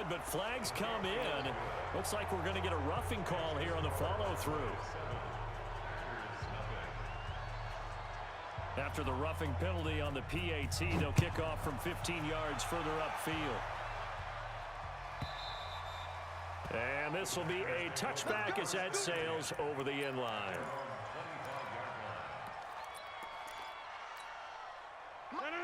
but flags come in. Looks like we're going to get a roughing call here on the follow-through. After the roughing penalty on the PAT, they'll kick off from 15 yards further upfield. And this will be a touchback as that sails over the end line.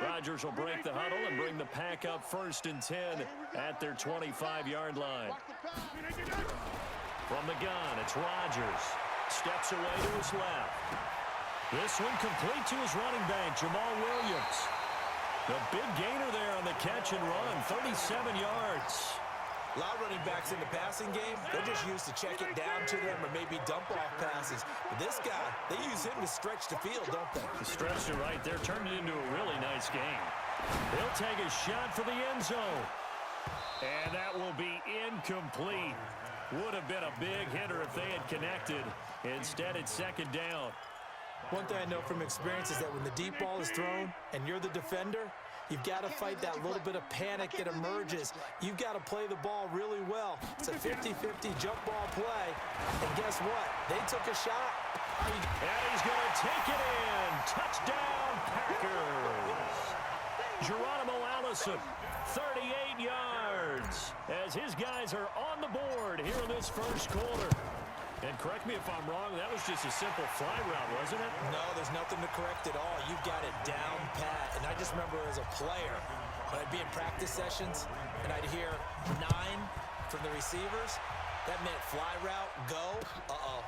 Rodgers will break the huddle and bring the pack up 1st and 10 at their 25-yard line. From the gun, it's Rodgers. Steps away to his left. This one complete to his running back, Jamal Williams. The big gainer there on the catch and run, 37 yards. A lot of running backs in the passing game, they're just used to check it down to them or maybe dump-off passes. But this guy, they use him to stretch the field, don't they? Stretched it right there, turned it into a really nice game. He'll take a shot for the end zone. And that will be incomplete. Would have been a big hitter if they had connected. Instead, it's 2nd down. One thing I know from experience is that when the deep ball is thrown and you're the defender, you've got to fight that little bit of panic that emerges. You've got to play the ball really well. It's a 50-50 jump ball play. And guess what? They took a shot. And he's going to take it in. Touchdown, Packers. Geronimo Allison, 38 yards, as his guys are on the board here in this 1st quarter. And correct me if I'm wrong, that was just a simple fly route, wasn't it? No, there's nothing to correct at all. You've got it down pat. And I just remember as a player, when I'd be in practice sessions and I'd hear 9 from the receivers, that meant fly route, go,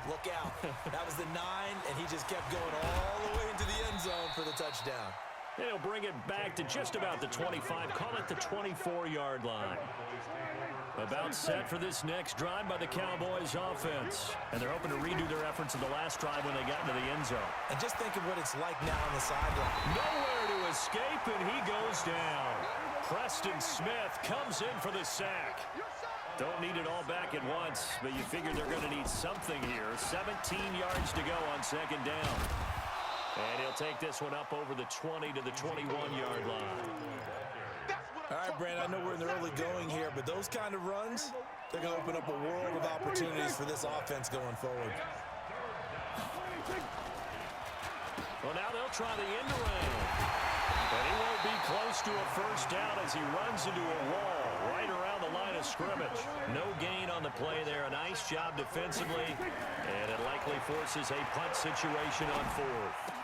look out. That was the 9, and he just kept going all the way into the end zone for the touchdown. They'll bring it back to just about the 25, call it the 24-yard line. About set for this next drive by the Cowboys offense. And they're hoping to redo their efforts in the last drive when they got into the end zone. And just think of what it's like now on the sideline. Nowhere to escape, and he goes down. Preston Smith comes in for the sack. Don't need it all back at once, but you figure they're going to need something here. 17 yards to go on 2nd down. And he'll take this one up over the 20 to the 21-yard line. All right, Brandon, I know we're in the early going here, but those kind of runs, they're going to open up a world of opportunities for this offense going forward. Well, now they'll try the end around. But he won't be close to a 1st down as he runs into a wall right around the line of scrimmage. No gain on the play there. A nice job defensively, and it likely forces a punt situation on 4th.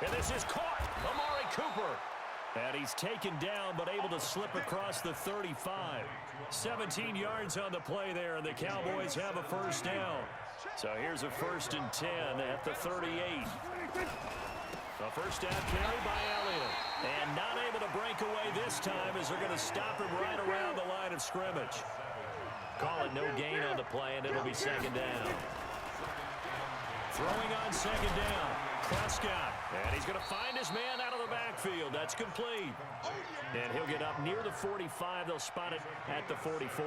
And this is caught. Amari Cooper. And he's taken down, but able to slip across the 35. 17 yards on the play there, and the Cowboys have a 1st down. So here's a 1st and 10 at the 38. A 1st down carry by Elliott. And not able to break away this time as they're going to stop him right around the line of scrimmage. Call it no gain on the play, and it'll be 2nd down. Throwing on 2nd down. Prescott, and he's going to find his man out of the backfield. That's complete. And he'll get up near the 45. They'll spot it at the 44.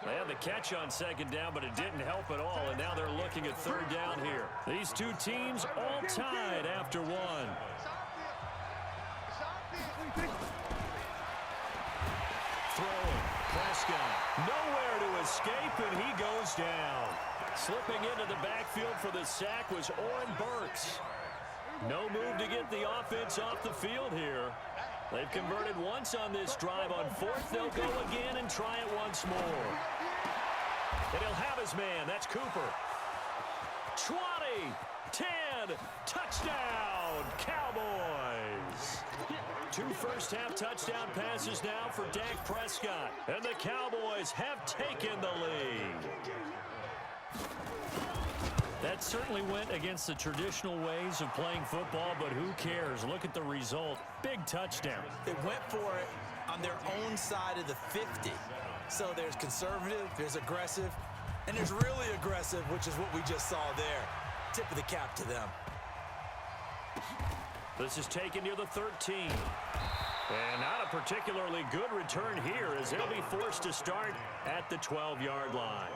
They had the catch on 2nd down, but it didn't help at all, and now they're looking at 3rd down here. These two teams all tied after 1. Throwing, Prescott, nowhere to escape, and he goes down. Slipping into the backfield for the sack was Oren Burks. No move to get the offense off the field here. They've converted once on this drive. On 4th, they'll go again and try it once more. And he'll have his man. That's Cooper. 20, 10, touchdown, Cowboys. 2 first-half touchdown passes now for Dak Prescott. And the Cowboys have taken the lead. That certainly went against the traditional ways of playing football, but who cares? Look at the result. Big touchdown. They went for it on their own side of the 50. So there's conservative, there's aggressive, and there's really aggressive, which is what we just saw there. Tip of the cap to them. This is taken near the 13. And not a particularly good return here as they'll be forced to start at the 12-yard line.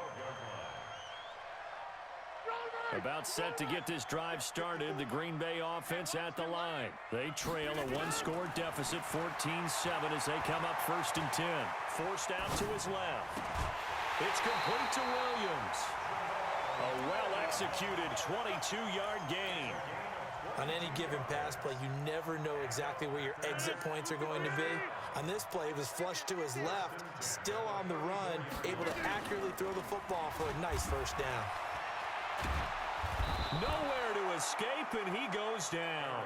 About set to get this drive started, the Green Bay offense at the line. They trail a one-score deficit, 14-7, as they come up 1st and 10. Forced out to his left. It's complete to Williams. A well-executed 22-yard gain. On any given pass play, you never know exactly where your exit points are going to be. On this play, it was flushed to his left, still on the run, able to accurately throw the football for a nice first down. Nowhere to escape, and he goes down.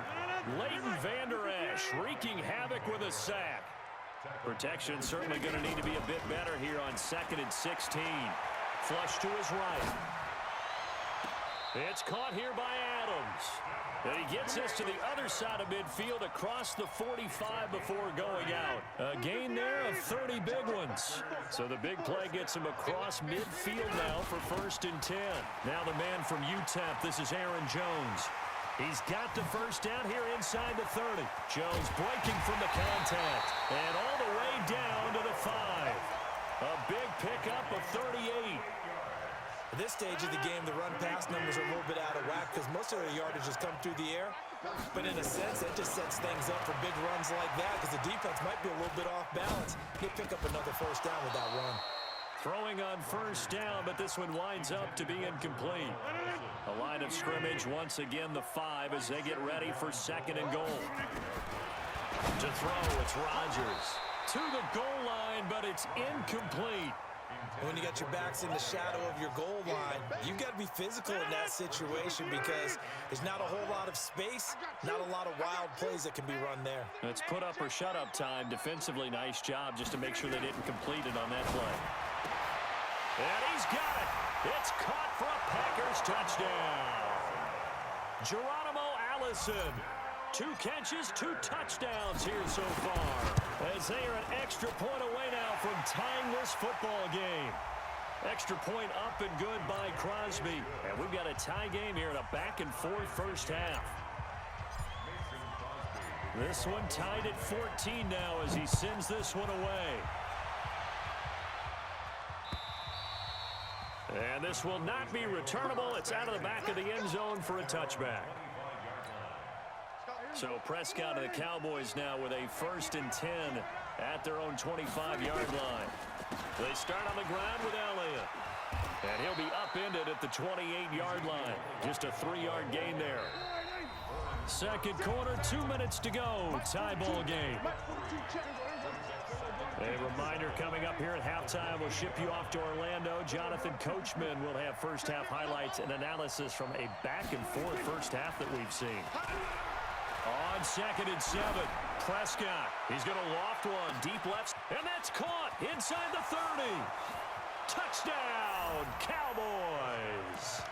Leighton Vander Esch wreaking havoc with a sack. Protection certainly going to need to be a bit better here on 2nd and 16. Flush to his right. It's caught here by Adams. And he gets us to the other side of midfield across the 45 before going out. A gain there of 30 big ones. So the big play gets him across midfield now for 1st and 10. Now the man from UTEP, this is Aaron Jones. He's got the first down here inside the 30. Jones breaking from the contact. And all the way down to the 5. A big pickup of 38. At this stage of the game, the run-pass numbers are a little bit out of whack because most of their yardage has come through the air. But in a sense, that just sets things up for big runs like that because the defense might be a little bit off balance. He'll pick up another first down with that run. Throwing on first down, but this one winds up to be incomplete. A line of scrimmage, once again the 5 as they get ready for 2nd and goal. To throw, it's Rodgers. To the goal line, but it's incomplete. When you got your backs in the shadow of your goal line, you've got to be physical in that situation because there's not a whole lot of space, not a lot of wild plays that can be run there. It's put up or shut up time. Defensively, nice job just to make sure they didn't complete it on that play. And he's got it. It's caught for a Packers touchdown. Geronimo Allison. 2 catches, 2 touchdowns here so far. As they are an extra point away now from tying this football game. Extra point up and good by Crosby. And we've got a tie game here in a back-and-forth first half. This one tied at 14 now as he sends this one away. And this will not be returnable. It's out of the back of the end zone for a touchback. So Prescott and the Cowboys now with a 1st and 10 at their own 25-yard line. They start on the ground with Elliott. And he'll be upended at the 28-yard line. Just a 3-yard gain there. 2nd quarter, 2 minutes to go. Tie ball game. A reminder coming up here at halftime. We'll ship you off to Orlando. Jonathan Coachman will have first half highlights and analysis from a back-and-forth first half that we've seen. On 2nd and 7, Prescott. He's going to loft one deep left, and that's caught inside the 30. Touchdown, Cowboys.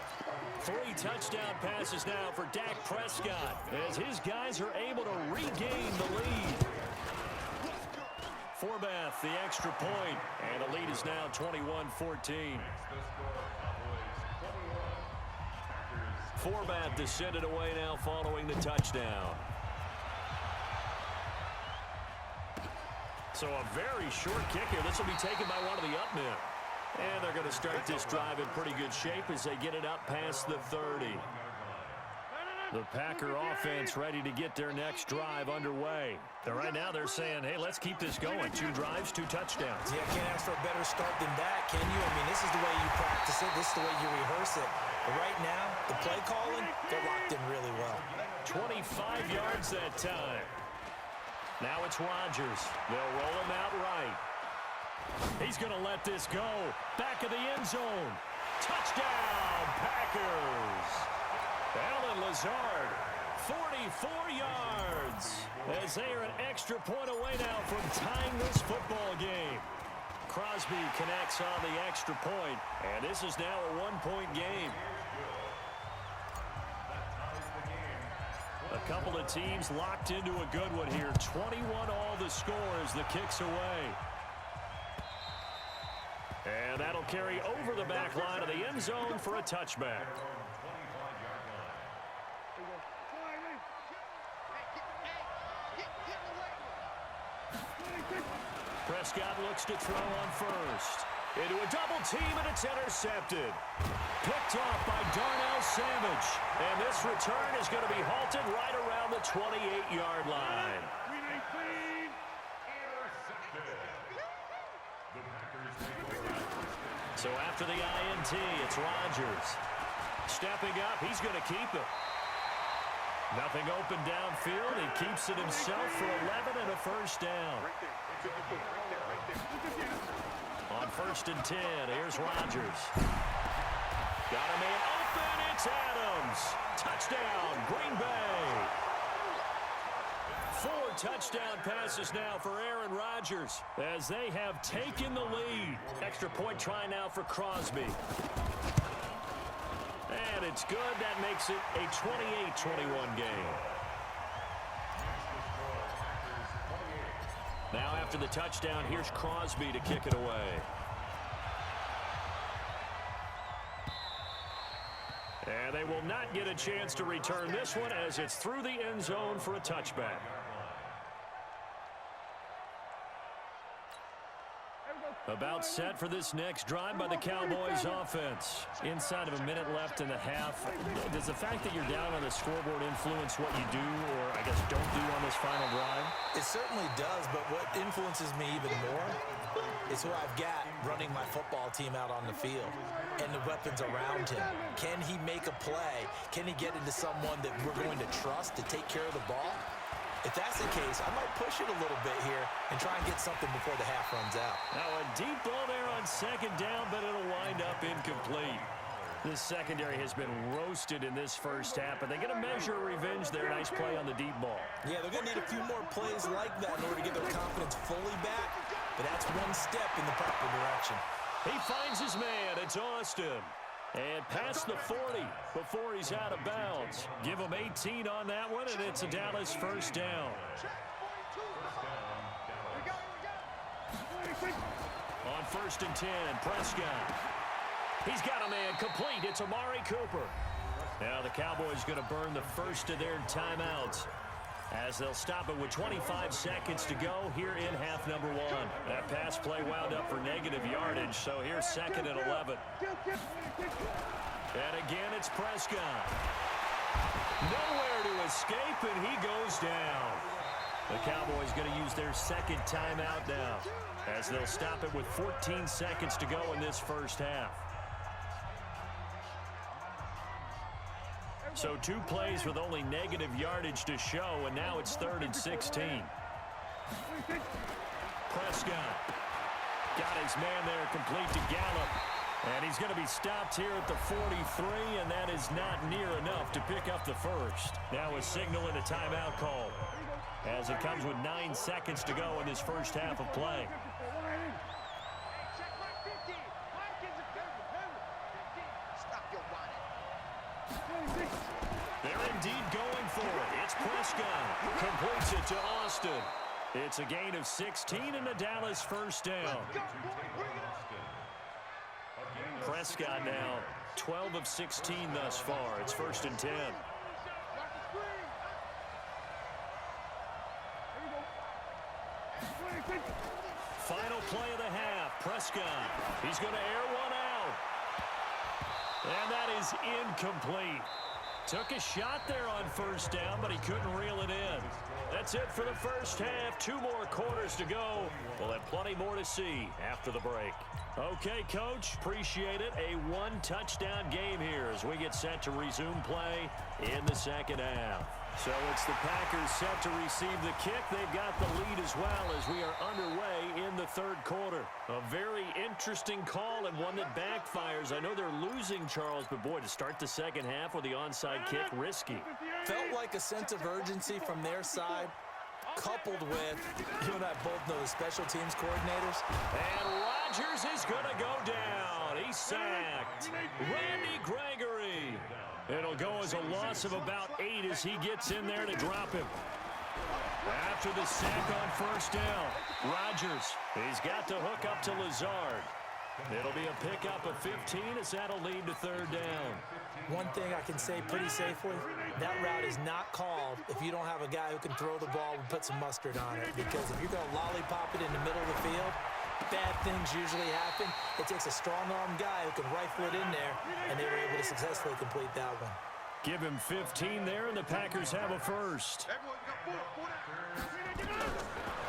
3 touchdown passes now for Dak Prescott as his guys are able to regain the lead. Forbath, the extra point, and the lead is now 21-14. Forbath to send it away now following the touchdown. So a very short kick here. This will be taken by one of the up men. And they're going to start this drive in pretty good shape as they get it up past the 30. The Packer offense ready to get their next drive underway. And right now they're saying, hey, let's keep this going. 2 drives, 2 touchdowns. Yeah, can't ask for a better start than that, can you? I mean, this is the way you practice it. This is the way you rehearse it. But right now, the play calling, they're locked in really well. 25 yards that time. Now it's Rodgers. They'll roll him out right. He's going to let this go. Back of the end zone. Touchdown, Packers. Alan Lazard, 44 yards. As they are an extra point away now from tying this football game. Crosby connects on the extra point, and this is now a 1-point game. A couple of teams locked into a good one here. 21 all the score as the kick's away. And that'll carry over the back line of the end zone for a touchback. Press Prescott looks to throw on first. Into a double team, and it's intercepted. Picked off by Darnell Savage. And this return is going to be halted right around the 28-yard line. So after the INT, it's Rodgers. Stepping up, he's going to keep it. Nothing open downfield. He keeps it himself for 11 and a first down. On 1st and 10, here's Rodgers. Got a man open, it's Adams. Touchdown, Green Bay. 4 touchdown passes now for Aaron Rodgers as they have taken the lead. Extra point try now for Crosby. And it's good. That makes it a 28-21 game. Now after the touchdown, here's Crosby to kick it away. And they will not get a chance to return this one as it's through the end zone for a touchback. About set for this next drive by the Cowboys offense. Inside of a minute left in the half. Does the fact that you're down on the scoreboard influence what you do, or I guess don't do on this final drive? It certainly does, but what influences me even more is who I've got running my football team out on the field and the weapons around him. Can he make a play? Can he get into someone that we're going to trust to take care of the ball? If that's the case, I might push it a little bit here and try and get something before the half runs out. Now a deep ball there on second down, but it'll wind up incomplete. This secondary has been roasted in this first half, but they get a measure of revenge there. Nice play on the deep ball. Yeah, they're going to need a few more plays like that in order to get their confidence fully back, but that's one step in the proper direction. He finds his man. It's Austin. And past the 40 before he's out of bounds. Give him 18 on that one, and it's a Dallas first down. On 1st and 10, Prescott. He's got a man complete. It's Amari Cooper. Now the Cowboys going to burn the first of their timeouts as they'll stop it with 25 seconds to go here in half number 1. That pass play wound up for negative yardage, so here's 2nd and 11. And again, it's Prescott. Nowhere to escape, and he goes down. The Cowboys going to use their second timeout now as they'll stop it with 14 seconds to go in this first half. So 2 plays with only negative yardage to show, and now it's 3rd and 16. Prescott got his man there complete to Gallup. And he's going to be stopped here at the 43, and that is not near enough to pick up the first. Now a signal and a timeout call as it comes with 9 seconds to go in this first half of play. They're indeed going for it. It's Prescott. Completes it to Austin. It's a gain of 16 and a Dallas first down. Prescott now 12 of 16 thus far. It's 1st and 10. Final play of the half. Prescott. He's going to air one out. And that is incomplete. Took a shot there on first down, but he couldn't reel it in. That's it for the first half. 2 more quarters to go. We'll have plenty more to see after the break. Okay, Coach, appreciate it. A 1-touchdown game here as we get set to resume play in the second half. So it's the Packers set to receive the kick. They've got the lead as well as we are underway in the 3rd quarter. A very interesting call and one that backfires. I know they're losing, Charles, but boy, to start the second half with the onside kick, risky. Felt like a sense of urgency from their side, coupled with, you and I both know the special teams coordinators. And Rodgers is going to go down. He's sacked. Randy Gregory. It'll go as a loss of about 8 as he gets in there to drop him. After the sack on first down, Rodgers, he's got to hook up to Lazard. It'll be a pickup of 15 as that'll lead to third down. One thing I can say pretty safely, that route is not called if you don't have a guy who can throw the ball and put some mustard on it. Because if you're going to lollipop it in the middle of the field, bad things usually happen. It takes a strong-arm guy who can rifle it in there, and they were able to successfully complete that one. Give him 15 there, and the Packers have a first.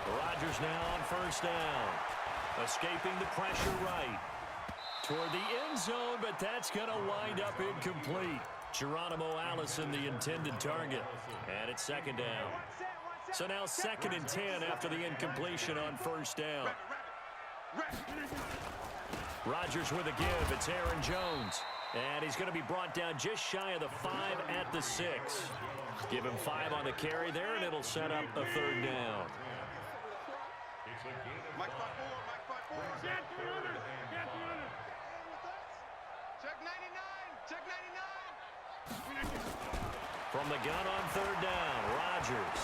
Rodgers now on first down. Escaping the pressure right. Toward the end zone, but that's going to wind up incomplete. Geronimo Allison, the intended target. And it's second down. So now 2nd and 10 after the incompletion on first down. Rodgers with a give. It's Aaron Jones. And he's going to be brought down just shy of the 5 at the 6. Give him 5 on the carry there, and it'll set up a third down. From the gun on third down, Rodgers.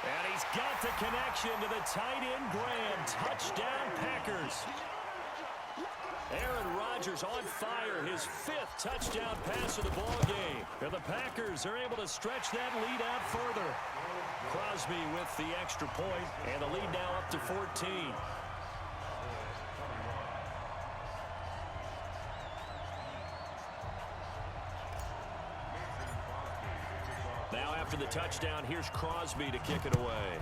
And he's got the connection to the tight end, Graham. Touchdown, Packers. Aaron Rodgers on fire, his 5th touchdown pass of the ball game. And the Packers are able to stretch that lead out further. Crosby with the extra point, and the lead now up to 14. Now after the touchdown, here's Crosby to kick it away.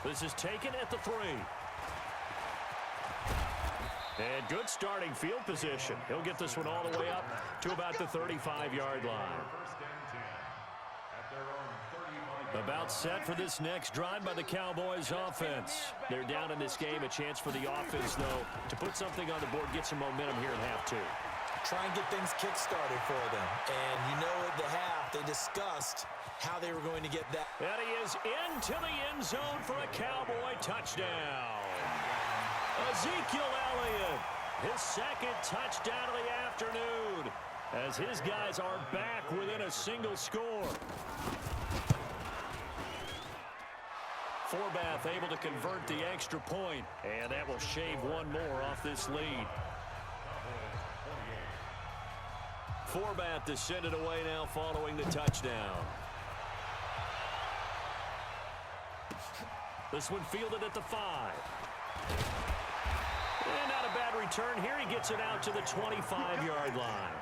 This is taken at the 3. And good starting field position. He'll get this one all the way up to about the 35-yard line. About set for this next drive by the Cowboys offense. They're down in this game. A chance for the offense, though, to put something on the board, get some momentum here in half 2. Try and get things kick-started for them. And you know at the half, they discussed how they were going to get that. And he is into the end zone for a Cowboy touchdown. Ezekiel Elliott, his 2nd touchdown of the afternoon, as his guys are back within a single score. Forbath able to convert the extra point, and that will shave one more off this lead. Forbath to send it away now following the touchdown. This one fielded at the 5. And not a bad return here. He gets it out to the 25-yard line.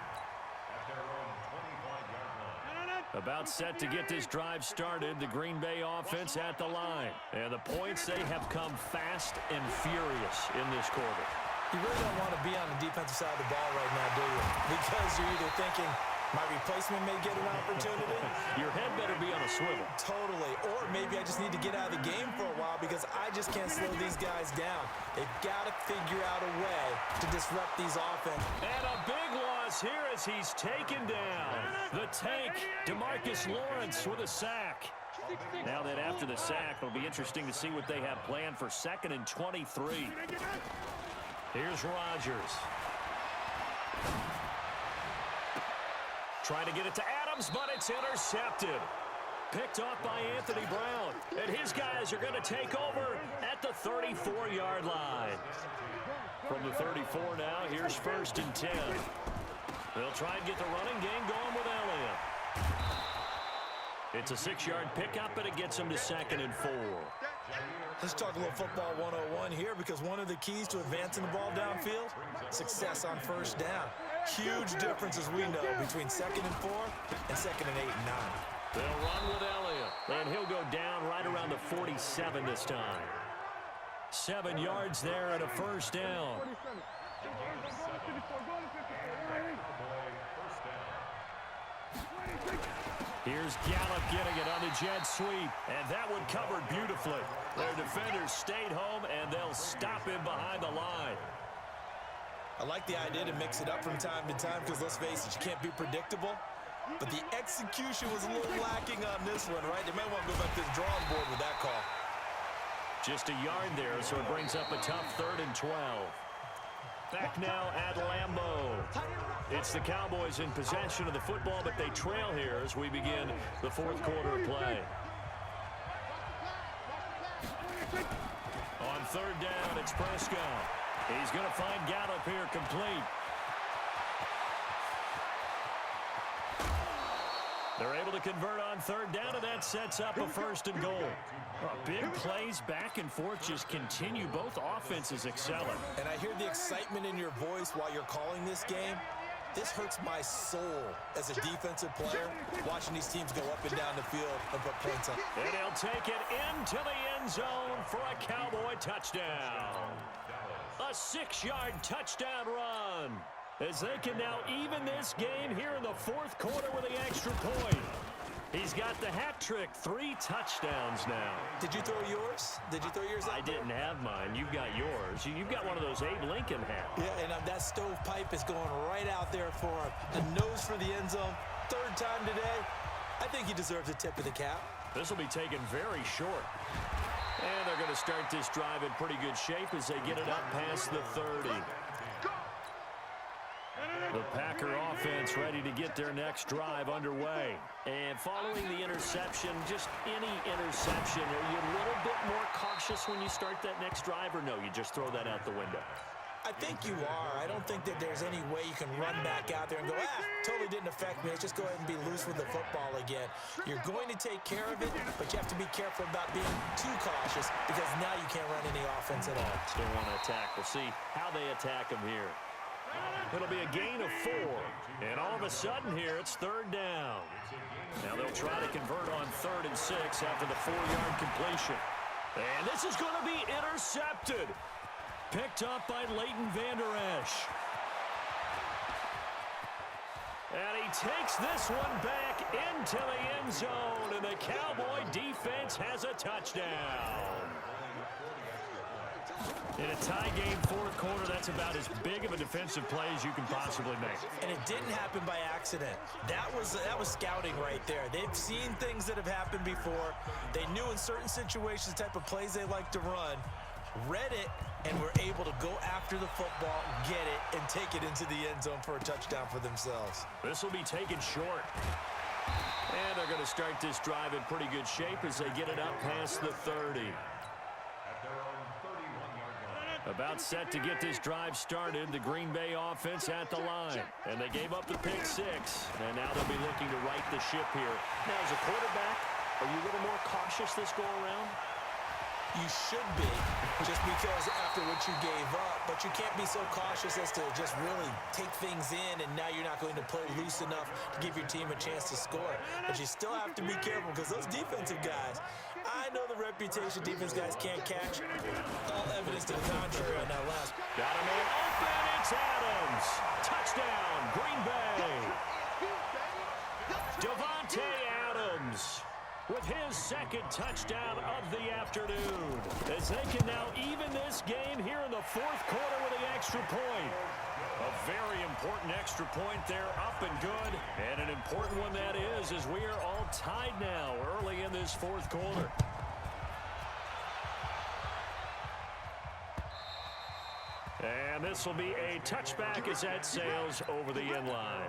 About set to get this drive started. The Green Bay offense at the line. And the points, they have come fast and furious in this quarter. You really don't want to be on the defensive side of the ball right now, do you? Because you're either thinking, my replacement may get an opportunity. Your head better be on a swivel. Totally. Or maybe I just need to get out of the game for a while because I just can't slow these guys down. They've got to figure out a way to disrupt these offense. And a big loss here as he's taken down. The tank, DeMarcus Lawrence with a sack. Now that after the sack, it'll be interesting to see what they have planned for 2nd and 23. Here's Rodgers. Trying to get it to Adams, but it's intercepted. Picked off by Anthony Brown. And his guys are going to take over at the 34-yard line. From the 34 now, here's 1st and 10. They'll try and get the running game going with Elliott. It's a 6-yard pickup, and it gets him to 2nd and 4. Let's talk a little football 101 here because one of the keys to advancing the ball downfield, success on first down. Huge difference, as we know, between 2nd and 4 and 2nd and 8 and 9. They'll run with Elliott, and he'll go down right around the 47 this time. 7 yards there and a first down. Here's Gallup getting it on the jet sweep, and that one covered beautifully. Their defenders stayed home, and they'll stop him behind the line. I like the idea to mix it up from time to time because, let's face it, you can't be predictable. But the execution was a little lacking on this one, right? They may want to go back to the drawing board with that call. Just a yard there, so it brings up a tough 3rd and 12. Back now at Lambeau. It's the Cowboys in possession of the football, but they trail here as we begin the 4th quarter of play. third down. It's Prescott. He's going to find Gallup here complete. They're able to convert on third down, and that sets up a first and goal. Big plays back and forth just continue. Both offenses excelling. And I hear the excitement in your voice while you're calling this game. This hurts my soul as a defensive player, watching these teams go up and down the field and put points up. And he'll take it into the end zone for a Cowboy touchdown. A 6-yard touchdown run, as they can now even this game here in the fourth quarter with the extra point. He's got the hat trick, 3 touchdowns now. Did you throw yours? Did you throw yours out? I didn't have mine. You've got yours. You've got one of those Abe Lincoln hats. Yeah, and that stovepipe is going right out there for him. A nose for the end zone. Third time today. I think he deserves a tip of the cap. This will be taken very short. And they're going to start this drive in pretty good shape as they get it up past the 30. The Packer offense ready to get their next drive underway. And following the interception, just any interception, are you a little bit more cautious when you start that next drive, or no, you just throw that out the window? I think you are. I don't think that there's any way you can run back out there and go, totally didn't affect me. Let's just go ahead and be loose with the football again. You're going to take care of it, but you have to be careful about being too cautious because now you can't run any offense at all. Still want to attack. We'll see how they attack them here. It'll be a gain of 4. And all of a sudden here, it's third down. Now they'll try to convert on 3rd and 6 after the 4-yard completion. And this is going to be intercepted. Picked up by Leighton Vander Esch. And he takes this one back into the end zone. And the Cowboy defense has a touchdown. In a tie game fourth quarter, that's about as big of a defensive play as you can possibly make. And it didn't happen by accident. That was scouting right there. They've seen things that have happened before. They knew in certain situations the type of plays they like to run, read it, and were able to go after the football, get it, and take it into the end zone for a touchdown for themselves. This will be taken short. And they're going to start this drive in pretty good shape as they get it up past the 30. About set to get this drive started, the Green Bay offense at the line. And they gave up the pick 6, and now they'll be looking to right the ship here. Now, as a quarterback, are you a little more cautious this go-around? You should be, just because after what you gave up. But you can't be so cautious as to just really take things in, and now you're not going to play loose enough to give your team a chance to score. But you still have to be careful because those defensive guys, I know the reputation defense guys can't catch. All evidence to the contrary on that last. Got a man open. It's Adams. Touchdown, Green Bay. Davante Adams with his 2nd touchdown of the afternoon, as they can now even this game here in the fourth quarter with the extra point. A very important extra point there, up and good, and an important one that is, as we are all tied now early in this fourth quarter. And this will be a touchback as that sails over the end line.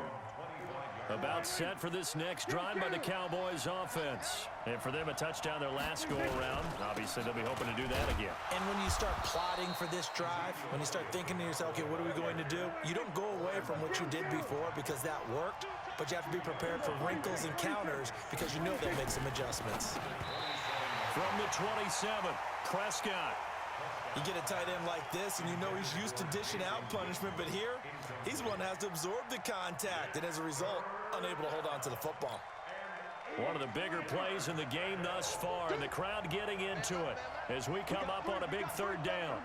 About set for this next drive by the Cowboys offense. And for them, a touchdown their last go-around. Obviously, they'll be hoping to do that again. And when you start plotting for this drive, when you start thinking to yourself, okay, what are we going to do? You don't go away from what you did before because that worked, but you have to be prepared for wrinkles and counters because you know they'll make some adjustments. From the 27, Prescott. You get a tight end like this, and you know he's used to dishing out punishment, but here, he's the one that has to absorb the contact, and as a result, unable to hold on to the football. One of the bigger plays in the game thus far, and the crowd getting into it as we come up on a big third down.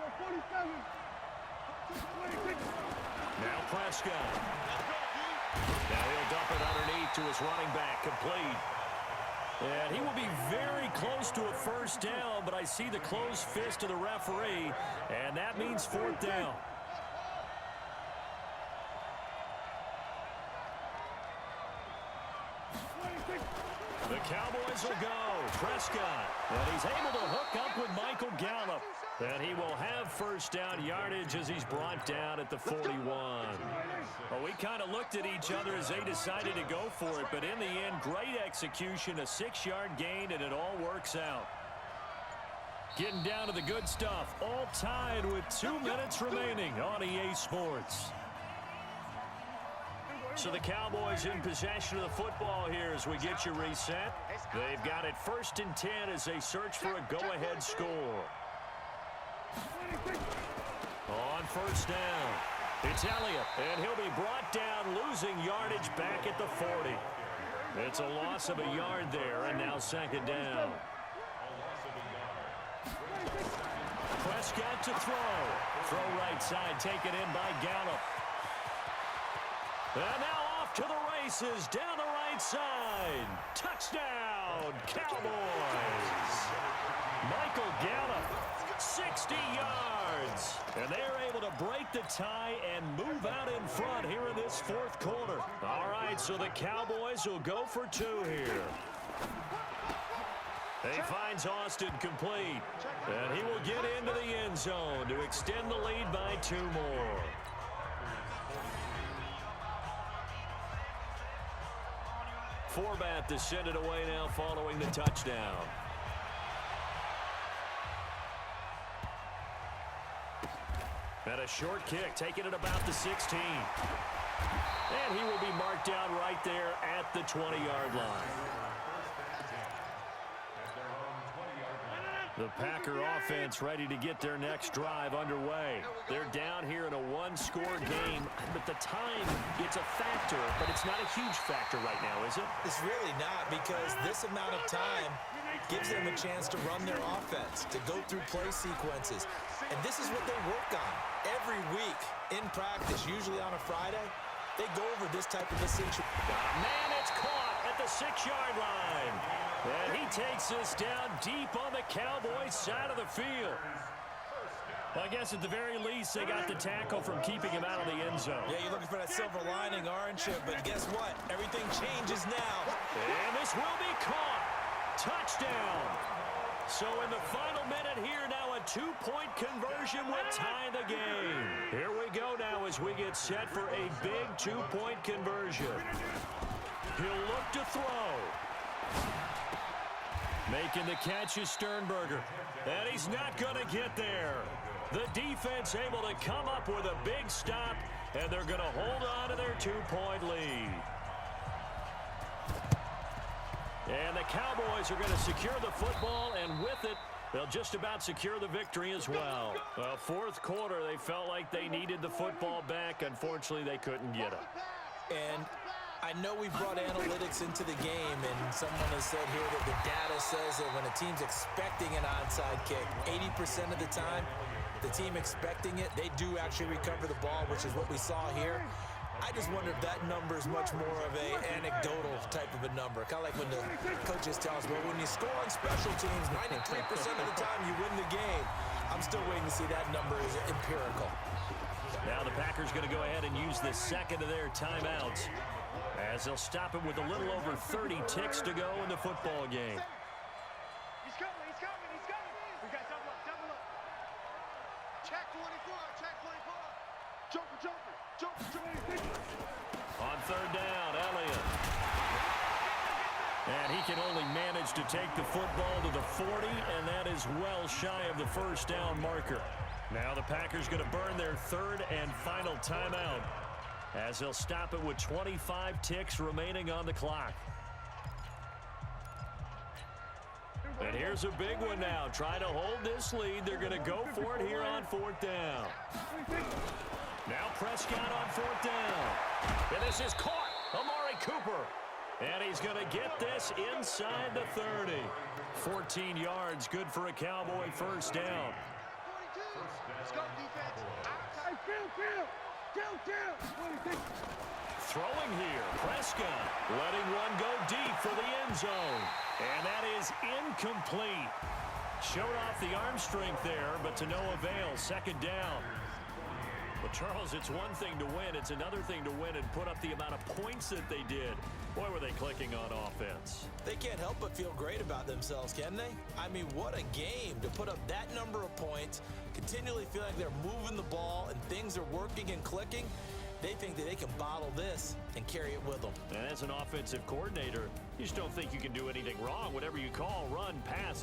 Now Prescott. Now he'll dump it underneath to his running back, complete. And he will be very close to a first down, but I see the closed fist of the referee, and that means fourth down. The Cowboys will go. Prescott. And he's able to hook up with Michael Gallup. And he will have first down yardage as he's brought down at the 41. Well, we kind of looked at each other as they decided to go for it. But in the end, great execution, a 6-yard gain, and it all works out. Getting down to the good stuff. All tied with 2 minutes remaining on EA Sports. So the Cowboys in possession of the football here as we get you reset. They've got it 1st and 10 as they search for a go-ahead score. On 1st down, it's Elliott, and he'll be brought down, losing yardage back at the 40. It's a loss of a yard there, and now 2nd down. Prescott to throw. Throw right side, taken in by Gallup. And now off to the races, down the right side. Touchdown, Cowboys. Michael Gallup, 60 yards. And they're able to break the tie and move out in front here in this 4th quarter. All right, so the Cowboys will go for 2 here. He finds Austin complete. And he will get into the end zone to extend the lead by 2 more. Forbat to send it away now following the touchdown. And a short kick, taking it about the 16. And he will be marked down right there at the 20-yard line. The Packer offense ready to get their next drive underway. They're down here in a 1-score game, but the time, it's a factor, but it's not a huge factor right now, is it? It's really not, because this amount of time gives them a chance to run their offense, to go through play sequences. And this is what they work on every week in practice, usually on a Friday. They go over this type of a situation. Man, it's caught at the 6-yard line. And he takes this down deep on the Cowboys side of the field. Well, I guess at the very least, they got the tackle from keeping him out of the end zone. Yeah, you're looking for that silver lining, aren't you? But guess what? Everything changes now. And this will be caught. Touchdown. So in the final minute here now, a 2-point conversion will tie the game. Here we go now as we get set for a big 2-point conversion. He'll look to throw. Making the catch is Sternberger. And he's not going to get there. The defense able to come up with a big stop, and they're going to hold on to their 2-point lead. And the Cowboys are going to secure the football, and with it, they'll just about secure the victory as well. Well, 4th quarter, they felt like they needed the football back. Unfortunately, they couldn't get it. And I know we brought analytics into the game, and someone has said here that the data says that when a team's expecting an onside kick, 80% of the time, the team expecting it, they do actually recover the ball, which is what we saw here. I just wonder if that number is much more of a anecdotal type of a number. Kind of like when the coaches tell us, well, when you score on special teams, 93% of the time you win the game. I'm still waiting to see that number is empirical. Now the Packers going to go ahead and use the 2nd of their timeouts, as they'll stop it with a little over 30 ticks to go in the football game. He's coming. We got double up. Check 24. Jumper. On 3rd down, Elliott. And he can only manage to take the football to the 40, and that is well shy of the 1st down marker. Now the Packers going to burn their 3rd and final timeout, as they'll stop it with 25 ticks remaining on the clock. And here's a big one now. Trying to hold this lead. They're going to go for it here on 4th down. Now Prescott on 4th down. And this is caught. Amari Cooper. And he's going to get this inside the 30. 14 yards. Good for a Cowboy 1st down. 42. Let's go, defense. Outside. Field. Throwing here. Prescott letting one go deep for the end zone. And that is incomplete. Showed off the arm strength there, but to no avail. 2nd down. But, Charles, it's one thing to win. It's another thing to win and put up the amount of points that they did. Boy, were they clicking on offense. They can't help but feel great about themselves, can they? I mean, what a game to put up that number of points, continually feel like they're moving the ball and things are working and clicking. They think that they can bottle this and carry it with them. And as an offensive coordinator, you just don't think you can do anything wrong. Whatever you call, run, pass,